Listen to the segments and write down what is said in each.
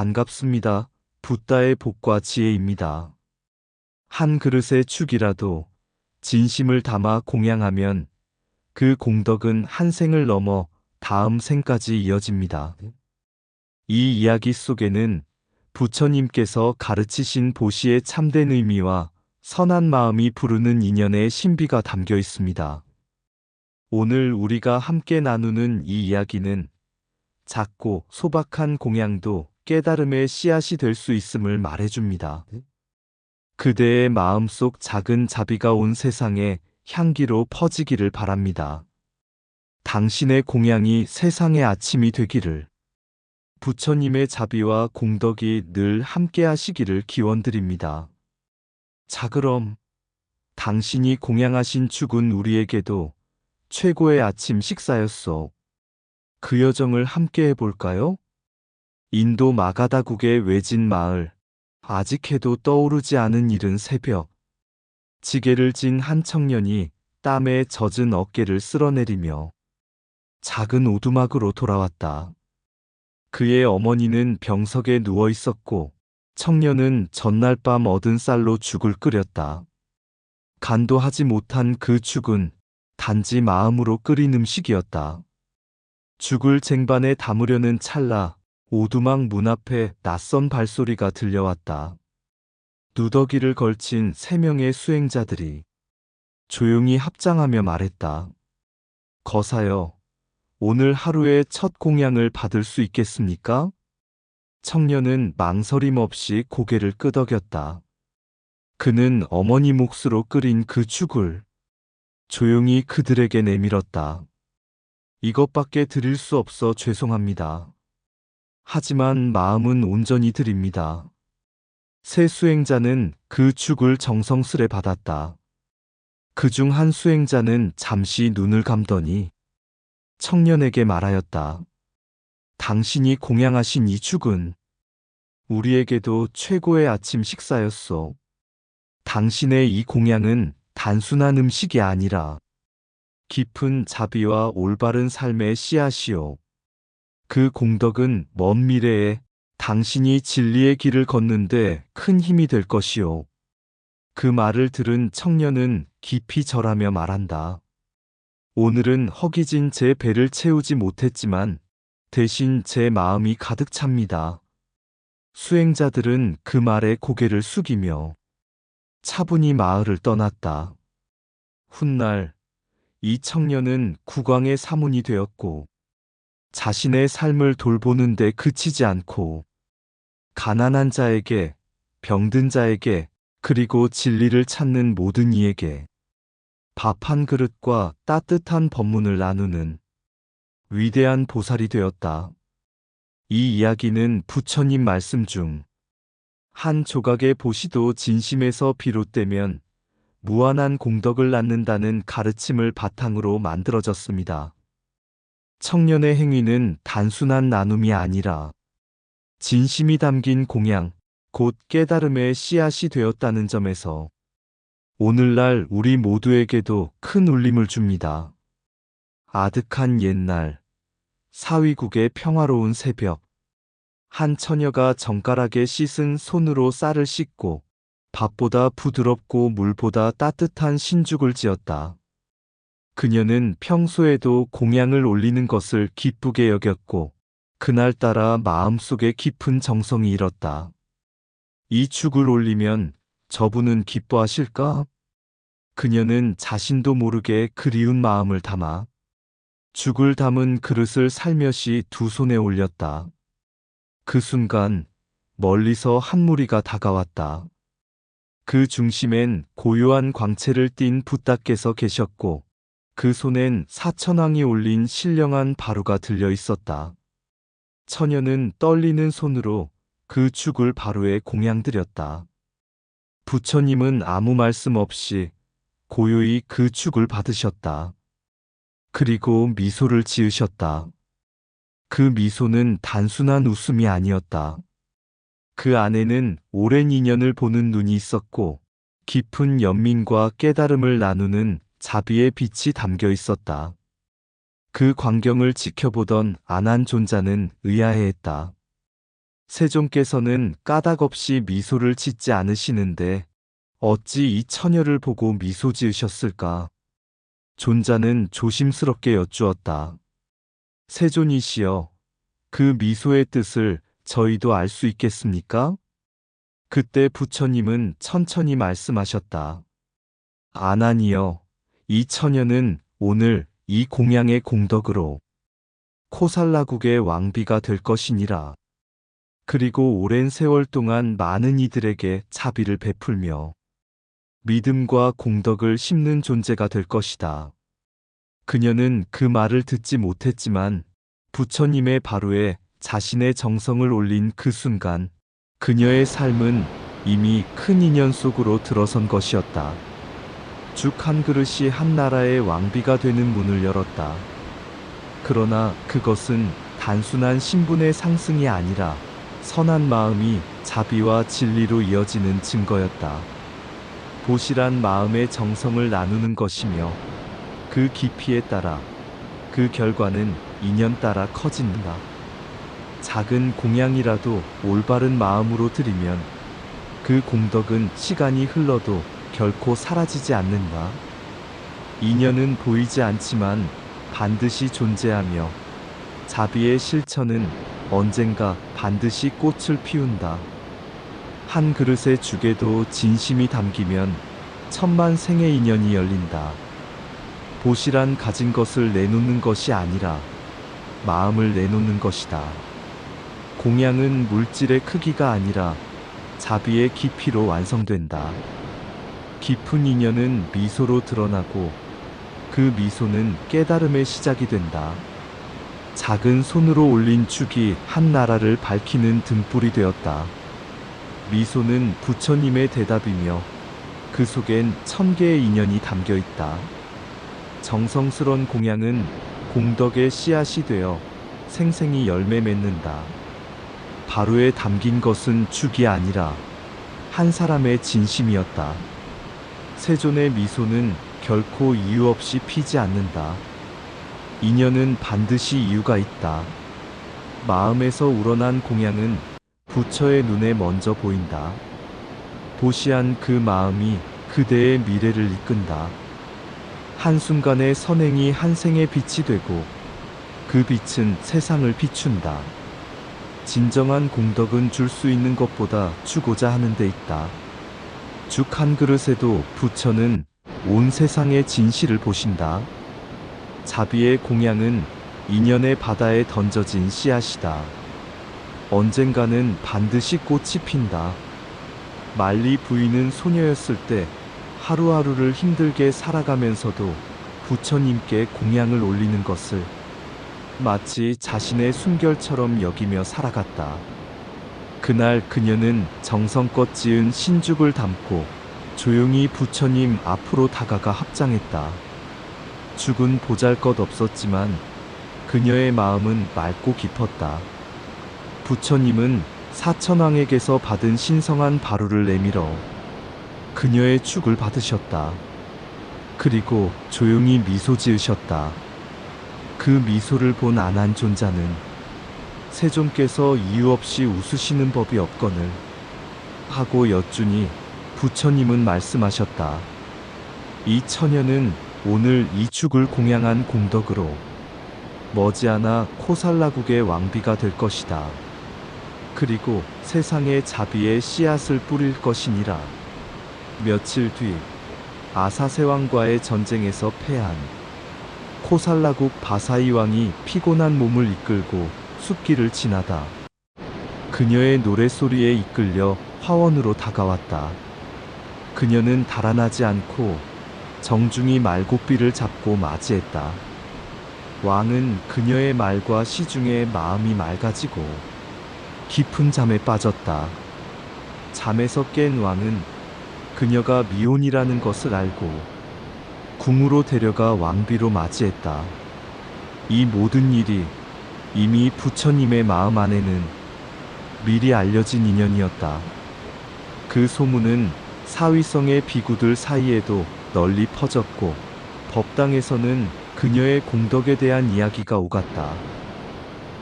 반갑습니다. 붓다의 복과 지혜입니다. 한 그릇의 축이라도 진심을 담아 공양하면 그 공덕은 한 생을 넘어 다음 생까지 이어집니다. 이 이야기 속에는 부처님께서 가르치신 보시의 참된 의미와 선한 마음이 부르는 인연의 신비가 담겨 있습니다. 오늘 우리가 함께 나누는 이 이야기는 작고 소박한 공양도 깨달음의 씨앗이 될 수 있음을 말해줍니다. 그대의 마음속 작은 자비가 온 세상에 향기로 퍼지기를 바랍니다. 당신의 공양이 세상의 아침이 되기를. 부처님의 자비와 공덕이 늘 함께 하시기를 기원드립니다. 자, 그럼 당신이 공양하신 죽은 우리에게도 최고의 아침 식사였소. 그 여정을 함께 해볼까요? 인도 마가다국의 외진 마을. 아직 해도 떠오르지 않은 이른 새벽. 지게를 진 한 청년이 땀에 젖은 어깨를 쓸어내리며 작은 오두막으로 돌아왔다. 그의 어머니는 병석에 누워 있었고 청년은 전날 밤 얻은 쌀로 죽을 끓였다. 간도 하지 못한 그 죽은 단지 마음으로 끓인 음식이었다. 죽을 쟁반에 담으려는 찰나 오두막 문 앞에 낯선 발소리가 들려왔다. 누더기를 걸친 3명의 수행자들이 조용히 합장하며 말했다. 거사여, 오늘 하루의 첫 공양을 받을 수 있겠습니까? 청년은 망설임 없이 고개를 끄덕였다. 그는 어머니 몫으로 끓인 그 죽을 조용히 그들에게 내밀었다. 이것밖에 드릴 수 없어 죄송합니다. 하지만 마음은 온전히 드립니다. 세 수행자는 그 죽을 정성스레 받았다. 그중 한 수행자는 잠시 눈을 감더니 청년에게 말하였다. 당신이 공양하신 이 죽은 우리에게도 최고의 아침 식사였소. 당신의 이 공양은 단순한 음식이 아니라 깊은 자비와 올바른 삶의 씨앗이요. 그 공덕은 먼 미래에 당신이 진리의 길을 걷는데 큰 힘이 될 것이요. 그 말을 들은 청년은 깊이 절하며 말한다. 오늘은 허기진 제 배를 채우지 못했지만 대신 제 마음이 가득 찹니다. 수행자들은 그 말에 고개를 숙이며 차분히 마을을 떠났다. 훗날 이 청년은 국왕의 사문이 되었고 자신의 삶을 돌보는 데 그치지 않고 가난한 자에게, 병든 자에게, 그리고 진리를 찾는 모든 이에게 밥 한 그릇과 따뜻한 법문을 나누는 위대한 보살이 되었다. 이 이야기는 부처님 말씀 중 한 조각의 보시도 진심에서 비롯되면 무한한 공덕을 낳는다는 가르침을 바탕으로 만들어졌습니다. 청년의 행위는 단순한 나눔이 아니라 진심이 담긴 공양, 곧 깨달음의 씨앗이 되었다는 점에서 오늘날 우리 모두에게도 큰 울림을 줍니다. 아득한 옛날, 사위국의 평화로운 새벽, 한 처녀가 정갈하게 씻은 손으로 쌀을 씻고 밥보다 부드럽고 물보다 따뜻한 신죽을 지었다. 그녀는 평소에도 공양을 올리는 것을 기쁘게 여겼고 그날따라 마음속에 깊은 정성이 일었다. 이 죽을 올리면 저분은 기뻐하실까? 그녀는 자신도 모르게 그리운 마음을 담아 죽을 담은 그릇을 살며시 두 손에 올렸다. 그 순간 멀리서 한 무리가 다가왔다. 그 중심엔 고요한 광채를 띤 붓다께서 계셨고 그 손엔 사천왕이 올린 신령한 바루가 들려 있었다. 처녀는 떨리는 손으로 그 죽을 바루에 공양드렸다. 부처님은 아무 말씀 없이 고요히 그 죽을 받으셨다. 그리고 미소를 지으셨다. 그 미소는 단순한 웃음이 아니었다. 그 안에는 오랜 인연을 보는 눈이 있었고 깊은 연민과 깨달음을 나누는 자비의 빛이 담겨 있었다. 그 광경을 지켜보던 안한 존자는 의아해했다. 세종께서는 까닭없이 미소를 짓지 않으시는데 어찌 이 처녀를 보고 미소 지으셨을까? 존자는 조심스럽게 여쭈었다. 세존이시여, 그 미소의 뜻을 저희도 알 수 있겠습니까? 그때 부처님은 천천히 말씀하셨다. 아나니여, 이 처녀는 오늘 이 공양의 공덕으로 코살라국의 왕비가 될 것이니라. 그리고 오랜 세월 동안 많은 이들에게 자비를 베풀며 믿음과 공덕을 심는 존재가 될 것이다. 그녀는 그 말을 듣지 못했지만 부처님의 바로에 자신의 정성을 올린 그 순간 그녀의 삶은 이미 큰 인연 속으로 들어선 것이었다. 죽 한 그릇이 한 나라의 왕비가 되는 문을 열었다. 그러나 그것은 단순한 신분의 상승이 아니라 선한 마음이 자비와 진리로 이어지는 증거였다. 보시란 마음의 정성을 나누는 것이며 그 깊이에 따라 그 결과는 인연 따라 커진다. 작은 공양이라도 올바른 마음으로 드리면 그 공덕은 시간이 흘러도 결코 사라지지 않는다. 인연은 보이지 않지만 반드시 존재하며 자비의 실천은 언젠가 반드시 꽃을 피운다. 한 그릇의 죽에도 진심이 담기면 천만 생의 인연이 열린다. 보시란 가진 것을 내놓는 것이 아니라 마음을 내놓는 것이다. 공양은 물질의 크기가 아니라 자비의 깊이로 완성된다. 깊은 인연은 미소로 드러나고 그 미소는 깨달음의 시작이 된다. 작은 손으로 올린 죽이 한 나라를 밝히는 등불이 되었다. 미소는 부처님의 대답이며 그 속엔 1000개의 인연이 담겨 있다. 정성스런 공양은 공덕의 씨앗이 되어 생생히 열매 맺는다. 바로에 담긴 것은 죽이 아니라 한 사람의 진심이었다. 세존의 미소는 결코 이유 없이 피지 않는다. 인연은 반드시 이유가 있다. 마음에서 우러난 공양은 부처의 눈에 먼저 보인다. 보시한 그 마음이 그대의 미래를 이끈다. 한순간의 선행이 한 생의 빛이 되고 그 빛은 세상을 비춘다. 진정한 공덕은 줄 수 있는 것보다 주고자 하는 데 있다. 죽 한 그릇에도 부처는 온 세상의 진실을 보신다. 자비의 공양은 인연의 바다에 던져진 씨앗이다. 언젠가는 반드시 꽃이 핀다. 말리 부인은 소녀였을 때 하루하루를 힘들게 살아가면서도 부처님께 공양을 올리는 것을 마치 자신의 순결처럼 여기며 살아갔다. 그날 그녀는 정성껏 지은 신죽을 담고 조용히 부처님 앞으로 다가가 합장했다. 죽은 보잘것없었지만 그녀의 마음은 맑고 깊었다. 부처님은 사천왕에게서 받은 신성한 바루를 내밀어 그녀의 축을 받으셨다. 그리고 조용히 미소 지으셨다. 그 미소를 본 아난존자는 세존께서 이유 없이 웃으시는 법이 없거늘 하고 여쭈니 부처님은 말씀하셨다. 이 처녀는 오늘 이 죽을 공양한 공덕으로 머지않아 코살라국의 왕비가 될 것이다. 그리고 세상에 자비의 씨앗을 뿌릴 것이니라. 며칠 뒤 아사세왕과의 전쟁에서 패한 코살라국 바사이 왕이 피곤한 몸을 이끌고 숲길을 지나다 그녀의 노랫소리에 이끌려 화원으로 다가왔다. 그녀는 달아나지 않고 정중히 말고삐를 잡고 맞이했다. 왕은 그녀의 말과 시중에 마음이 맑아지고 깊은 잠에 빠졌다. 잠에서 깬 왕은 그녀가 미혼이라는 것을 알고 궁으로 데려가 왕비로 맞이했다. 이 모든 일이 이미 부처님의 마음 안에는 미리 알려진 인연이었다. 그 소문은 사위성의 비구들 사이에도 널리 퍼졌고 법당에서는 그녀의 공덕에 대한 이야기가 오갔다.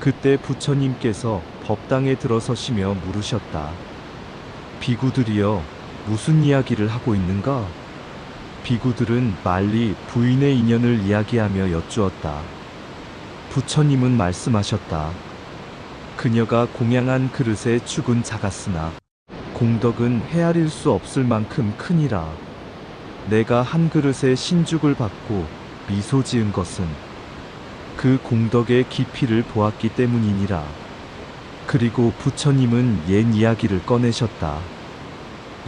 그때 부처님께서 법당에 들어서시며 물으셨다. 비구들이여, 무슨 이야기를 하고 있는가? 비구들은 말리 부인의 인연을 이야기하며 여쭈었다. 부처님은 말씀하셨다. 그녀가 공양한 그릇의 축은 작았으나 공덕은 헤아릴 수 없을 만큼 크니라. 내가 한 그릇의 신죽을 받고 미소 지은 것은 그 공덕의 깊이를 보았기 때문이니라. 그리고 부처님은 옛 이야기를 꺼내셨다.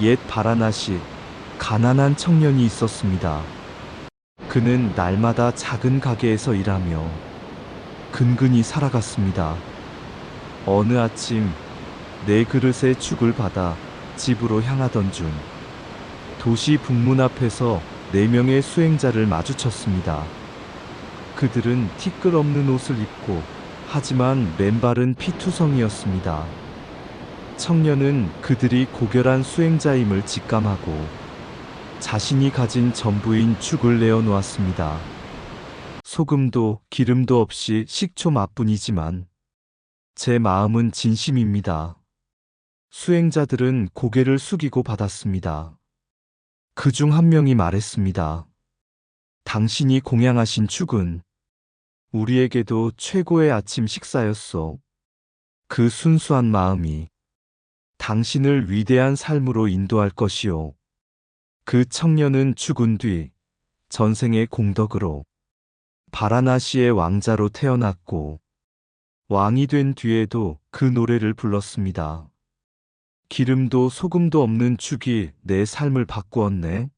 옛 바라나시 가난한 청년이 있었습니다. 그는 날마다 작은 가게에서 일하며 근근히 살아갔습니다. 어느 아침 4그릇의 죽을 받아 집으로 향하던 중 도시 북문 앞에서 4명의 수행자를 마주쳤습니다. 그들은 티끌 없는 옷을 입고 하지만 맨발은 피투성이었습니다. 청년은 그들이 고결한 수행자임을 직감하고 자신이 가진 전부인 죽을 내어놓았습니다. 소금도 기름도 없이 식초 맛뿐이지만 제 마음은 진심입니다. 수행자들은 고개를 숙이고 받았습니다. 그 중 한 명이 말했습니다. 당신이 공양하신 죽은 우리에게도 최고의 아침 식사였소. 그 순수한 마음이 당신을 위대한 삶으로 인도할 것이오. 그 청년은 죽은 뒤 전생의 공덕으로 바라나시의 왕자로 태어났고 왕이 된 뒤에도 그 노래를 불렀습니다. 기름도 소금도 없는 죽이 내 삶을 바꾸었네.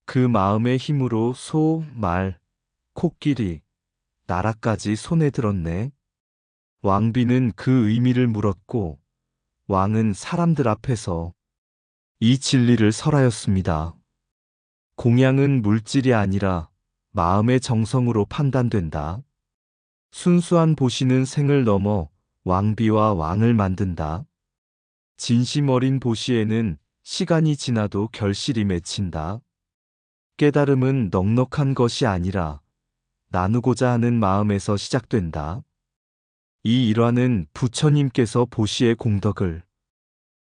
그 마음의 힘으로 소, 말, 코끼리, 나라까지 손에 들었네. 왕비는 그 의미를 물었고 왕은 사람들 앞에서 이 진리를 설하였습니다. 공양은 물질이 아니라 마음의 정성으로 판단된다. 순수한 보시는 생을 넘어 왕비와 왕을 만든다. 진심 어린 보시에는 시간이 지나도 결실이 맺힌다. 깨달음은 넉넉한 것이 아니라 나누고자 하는 마음에서 시작된다. 이 일화는 부처님께서 보시의 공덕을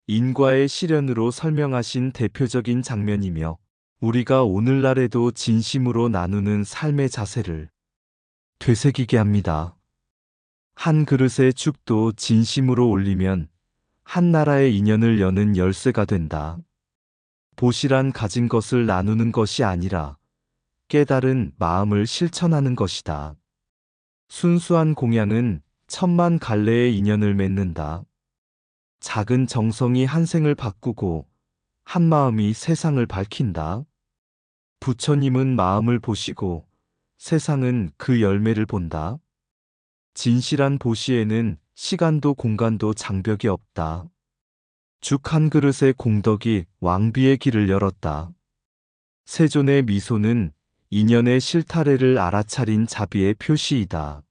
인과의 시련으로 설명하신 대표적인 장면이며 우리가 오늘날에도 진심으로 나누는 삶의 자세를 되새기게 합니다. 한 그릇의 죽도 진심으로 올리면 한 나라의 인연을 여는 열쇠가 된다. 보시란 가진 것을 나누는 것이 아니라 깨달은 마음을 실천하는 것이다. 순수한 공양은 천만 갈래의 인연을 맺는다. 작은 정성이 한 생을 바꾸고 한 마음이 세상을 밝힌다. 부처님은 마음을 보시고 세상은 그 열매를 본다. 진실한 보시에는 시간도 공간도 장벽이 없다. 죽 한 그릇의 공덕이 왕비의 길을 열었다. 세존의 미소는 인연의 실타래를 알아차린 자비의 표시이다.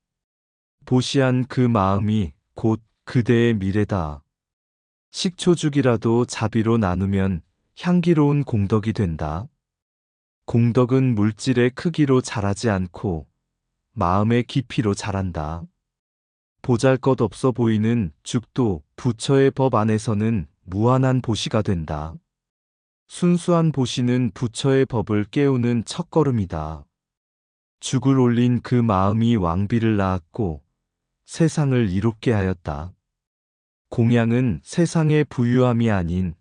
보시한 그 마음이 곧 그대의 미래다. 식초죽이라도 자비로 나누면 향기로운 공덕이 된다. 공덕은 물질의 크기로 자라지 않고 마음의 깊이로 자란다. 보잘것없어 보이는 죽도 부처의 법 안에서는 무한한 보시가 된다. 순수한 보시는 부처의 법을 깨우는 첫걸음이다. 죽을 올린 그 마음이 왕비를 낳았고 세상을 이롭게 하였다. 공양은 세상의 부유함이 아닌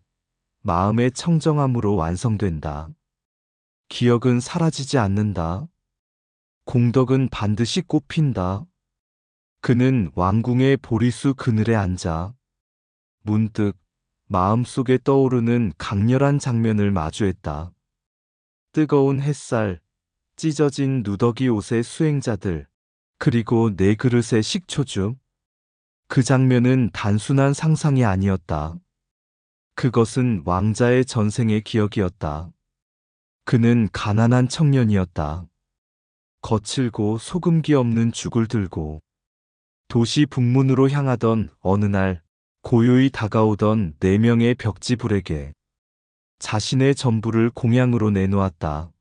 마음의 청정함으로 완성된다. 기억은 사라지지 않는다. 공덕은 반드시 꽃핀다. 그는 왕궁의 보리수 그늘에 앉아 문득 마음속에 떠오르는 강렬한 장면을 마주했다. 뜨거운 햇살, 찢어진 누더기 옷의 수행자들, 그리고 4그릇의 식초죽. 그 장면은 단순한 상상이 아니었다. 그것은 왕자의 전생의 기억이었다. 그는 가난한 청년이었다. 거칠고 소금기 없는 죽을 들고 도시 북문으로 향하던 어느 날 고요히 다가오던 4명의 벽지불에게 자신의 전부를 공양으로 내놓았다.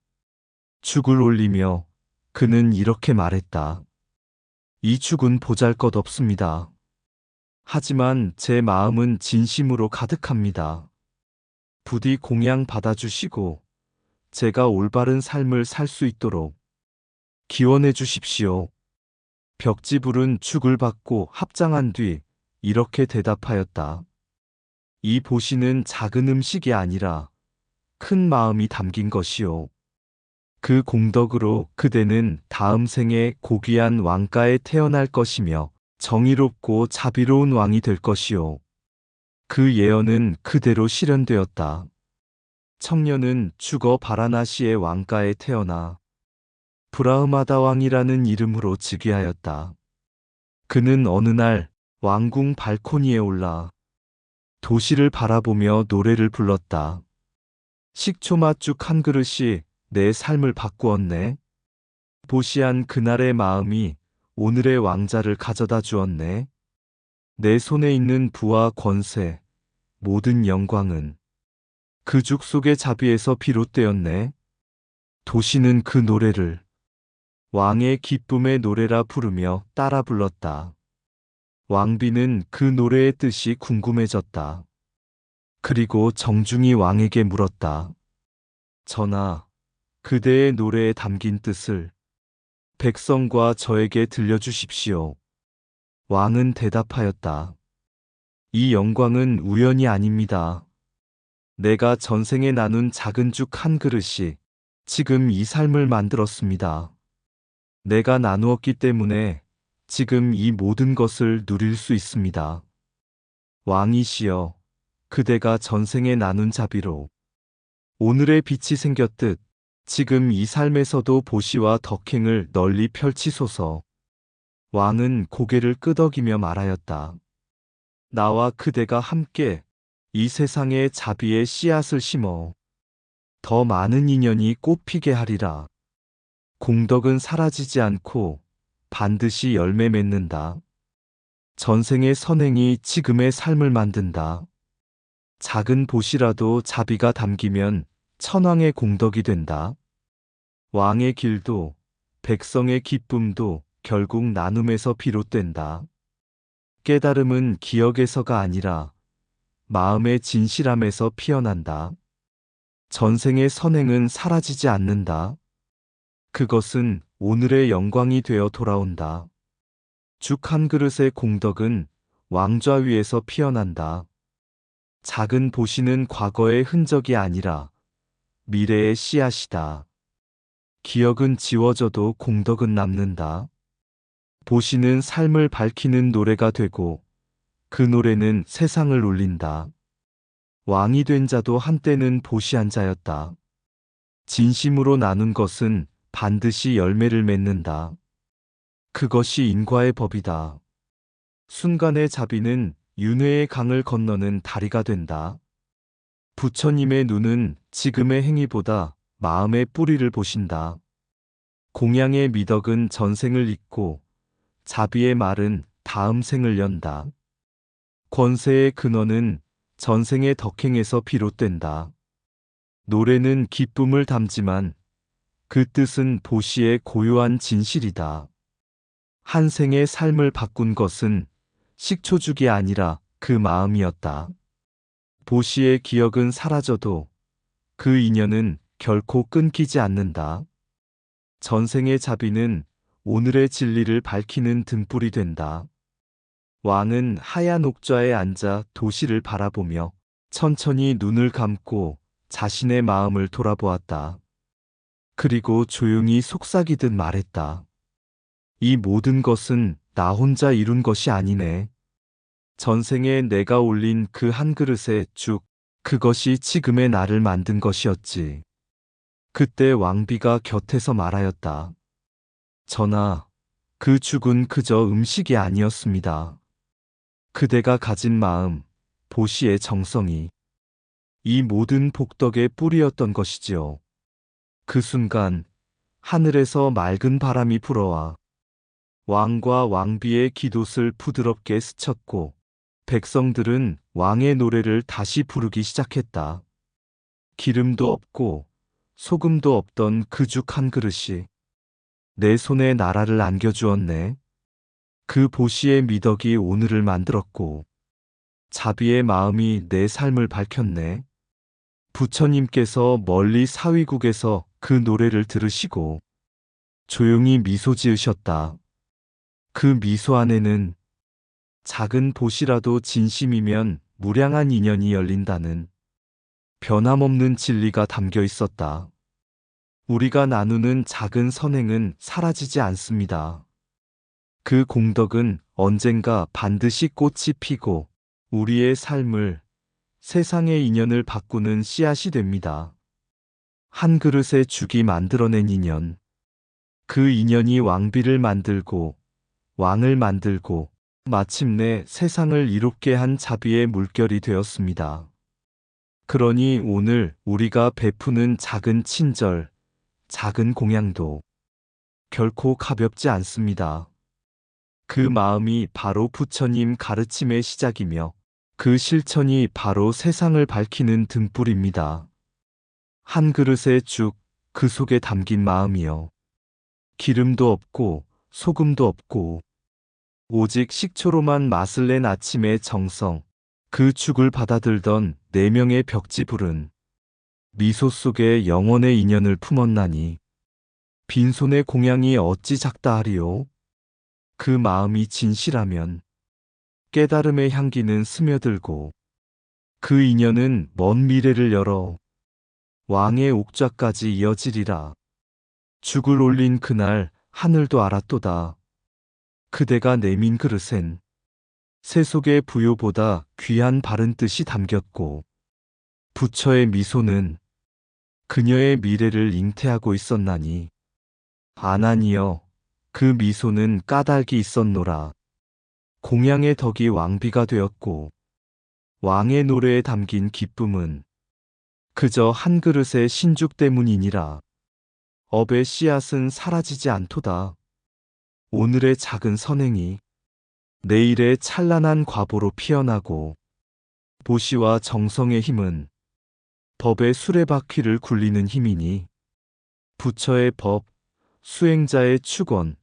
죽을 올리며 그는 이렇게 말했다. 이 죽은 보잘것없습니다. 하지만 제 마음은 진심으로 가득합니다. 부디 공양 받아주시고 제가 올바른 삶을 살 수 있도록 기원해 주십시오. 벽지불은 죽을 받고 합장한 뒤 이렇게 대답하였다. 이 보시는 작은 음식이 아니라 큰 마음이 담긴 것이요. 그 공덕으로 그대는 다음 생에 고귀한 왕가에 태어날 것이며 정의롭고 자비로운 왕이 될 것이요. 그 예언은 그대로 실현되었다. 청년은 죽어 바라나시의 왕가에 태어나 브라흐마다 왕이라는 이름으로 즉위하였다. 그는 어느 날 왕궁 발코니에 올라 도시를 바라보며 노래를 불렀다. 식초맛죽 한 그릇이 내 삶을 바꾸었네. 보시한 그날의 마음이 오늘의 왕자를 가져다 주었네. 내 손에 있는 부와 권세, 모든 영광은 그 죽 속의 자비에서 비롯되었네. 도시는 그 노래를 왕의 기쁨의 노래라 부르며 따라 불렀다. 왕비는 그 노래의 뜻이 궁금해졌다. 그리고 정중히 왕에게 물었다. 전하, 그대의 노래에 담긴 뜻을 백성과 저에게 들려주십시오. 왕은 대답하였다. 이 영광은 우연이 아닙니다. 내가 전생에 나눈 작은 죽 한 그릇이 지금 이 삶을 만들었습니다. 내가 나누었기 때문에 지금 이 모든 것을 누릴 수 있습니다. 왕이시여, 그대가 전생에 나눈 자비로 오늘의 빛이 생겼듯 지금 이 삶에서도 보시와 덕행을 널리 펼치소서. 왕은 고개를 끄덕이며 말하였다. 나와 그대가 함께 이 세상에 자비의 씨앗을 심어 더 많은 인연이 꽃피게 하리라. 공덕은 사라지지 않고 반드시 열매 맺는다. 전생의 선행이 지금의 삶을 만든다. 작은 보시라도 자비가 담기면 천왕의 공덕이 된다. 왕의 길도 백성의 기쁨도 결국 나눔에서 비롯된다. 깨달음은 기억에서가 아니라 마음의 진실함에서 피어난다. 전생의 선행은 사라지지 않는다. 그것은 오늘의 영광이 되어 돌아온다. 죽 한 그릇의 공덕은 왕좌 위에서 피어난다. 작은 보시는 과거의 흔적이 아니라 미래의 씨앗이다. 기억은 지워져도 공덕은 남는다. 보시는 삶을 밝히는 노래가 되고 그 노래는 세상을 울린다. 왕이 된 자도 한때는 보시한 자였다. 진심으로 나눈 것은 반드시 열매를 맺는다. 그것이 인과의 법이다. 순간의 자비는 윤회의 강을 건너는 다리가 된다. 부처님의 눈은 지금의 행위보다 마음의 뿌리를 보신다. 공양의 미덕은 전생을 잇고 자비의 말은 다음 생을 연다. 권세의 근원은 전생의 덕행에서 비롯된다. 노래는 기쁨을 담지만 그 뜻은 보시의 고유한 진실이다. 한 생의 삶을 바꾼 것은 식초죽이 아니라 그 마음이었다. 보시의 기억은 사라져도 그 인연은 결코 끊기지 않는다. 전생의 자비는 오늘의 진리를 밝히는 등불이 된다. 왕은 하얀 옥좌에 앉아 도시를 바라보며 천천히 눈을 감고 자신의 마음을 돌아보았다. 그리고 조용히 속삭이듯 말했다. 이 모든 것은 나 혼자 이룬 것이 아니네. 전생에 내가 올린 그 한 그릇의 죽, 그것이 지금의 나를 만든 것이었지. 그때 왕비가 곁에서 말하였다. 전하, 그 죽은 그저 음식이 아니었습니다. 그대가 가진 마음, 보시의 정성이 이 모든 복덕의 뿌리였던 것이지요. 그 순간 하늘에서 맑은 바람이 불어와 왕과 왕비의 기돛을 부드럽게 스쳤고 백성들은 왕의 노래를 다시 부르기 시작했다. 기름도 없고 소금도 없던 그 죽 한 그릇이 내 손에 나라를 안겨주었네. 그 보시의 미덕이 오늘을 만들었고 자비의 마음이 내 삶을 밝혔네. 부처님께서 멀리 사위국에서 그 노래를 들으시고 조용히 미소 지으셨다. 그 미소 안에는 작은 보시라도 진심이면 무량한 인연이 열린다는 변함없는 진리가 담겨 있었다. 우리가 나누는 작은 선행은 사라지지 않습니다. 그 공덕은 언젠가 반드시 꽃이 피고 우리의 삶을, 세상의 인연을 바꾸는 씨앗이 됩니다. 한 그릇의 죽이 만들어낸 인연. 그 인연이 왕비를 만들고 왕을 만들고 마침내 세상을 이롭게 한 자비의 물결이 되었습니다. 그러니 오늘 우리가 베푸는 작은 친절, 작은 공양도 결코 가볍지 않습니다. 그 마음이 바로 부처님 가르침의 시작이며 그 실천이 바로 세상을 밝히는 등불입니다. 한 그릇의 죽, 그 속에 담긴 마음이요. 기름도 없고 소금도 없고 오직 식초로만 맛을 낸 아침의 정성, 그 죽을 받아들던 4명의 벽지불은 미소 속에 영원의 인연을 품었나니 빈손의 공양이 어찌 작다 하리요. 그 마음이 진실하면 깨달음의 향기는 스며들고 그 인연은 먼 미래를 열어 왕의 옥좌까지 이어지리라. 죽을 올린 그날 하늘도 알았도다. 그대가 내민 그릇엔 세속의 부요보다 귀한 바른 뜻이 담겼고 부처의 미소는 그녀의 미래를 잉태하고 있었나니 아나니여 그 미소는 까닭이 있었노라. 공양의 덕이 왕비가 되었고 왕의 노래에 담긴 기쁨은 그저 한 그릇의 신죽 때문이니라. 업의 씨앗은 사라지지 않도다. 오늘의 작은 선행이 내일의 찬란한 과보로 피어나고 보시와 정성의 힘은 법의 수레바퀴를 굴리는 힘이니 부처의 법, 수행자의 축원,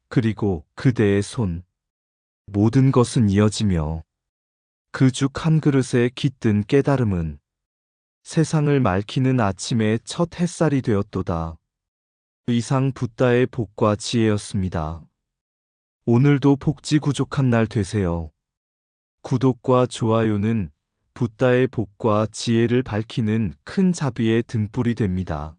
그리고 그대의 손, 모든 것은 이어지며 그 죽 한 그릇에 깃든 깨달음은 세상을 맑히는 아침의 첫 햇살이 되었도다. 이상 붓다의 복과 지혜였습니다. 오늘도 복지구족한 날 되세요. 구독과 좋아요는 붓다의 복과 지혜를 밝히는 큰 자비의 등불이 됩니다.